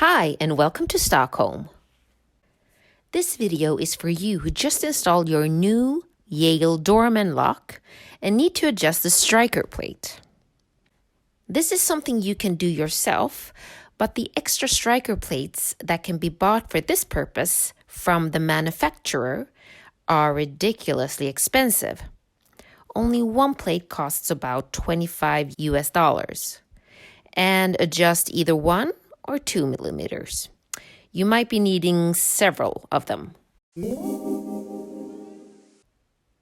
Hi, and welcome to Stockholm. This video is for you who just installed your new Yale Doorman lock and need to adjust the striker plate. This is something you can do yourself, but the extra striker plates that can be bought for this purpose from the manufacturer are ridiculously expensive. Only one plate costs about $25 US, and adjust either 1 or 2 millimeters. You might be needing several of them.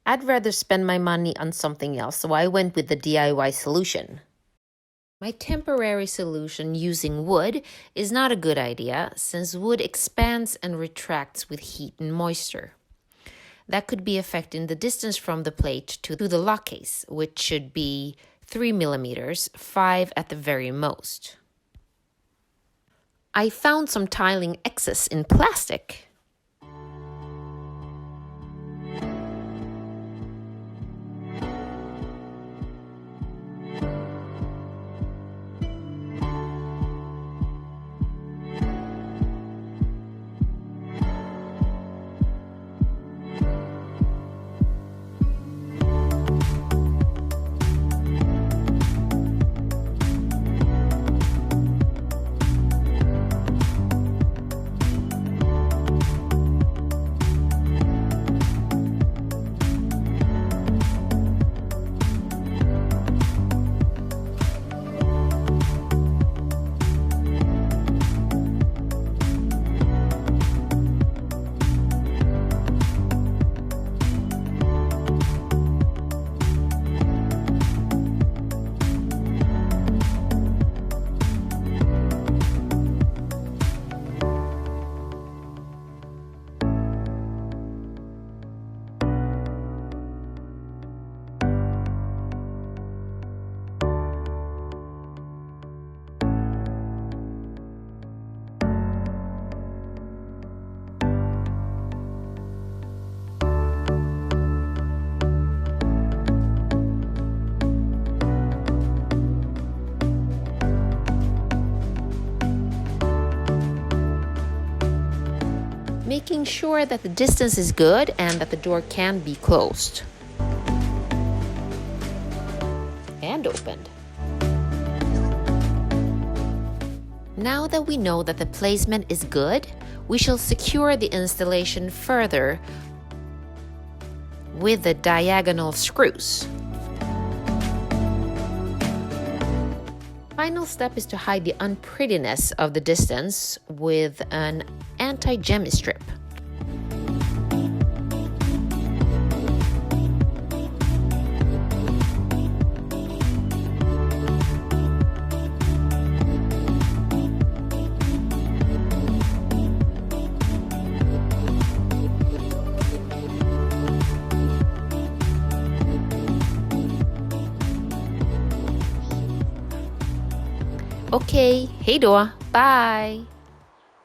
I'd rather spend my money on something else, so I went with the DIY solution. My temporary solution using wood is not a good idea, since wood expands and retracts with heat and moisture. That could be affecting the distance from the plate to the lock case, which should be 3 millimeters, 5 at the very most. I found some tiling excess in plastic. Making sure that the distance is good and that the door can be closed and opened. Now that we know that the placement is good, we shall secure the installation further with the diagonal screws. Final step is to hide the unprettiness of the distance with an anti-jemmy strip. Okej, hej då, bye!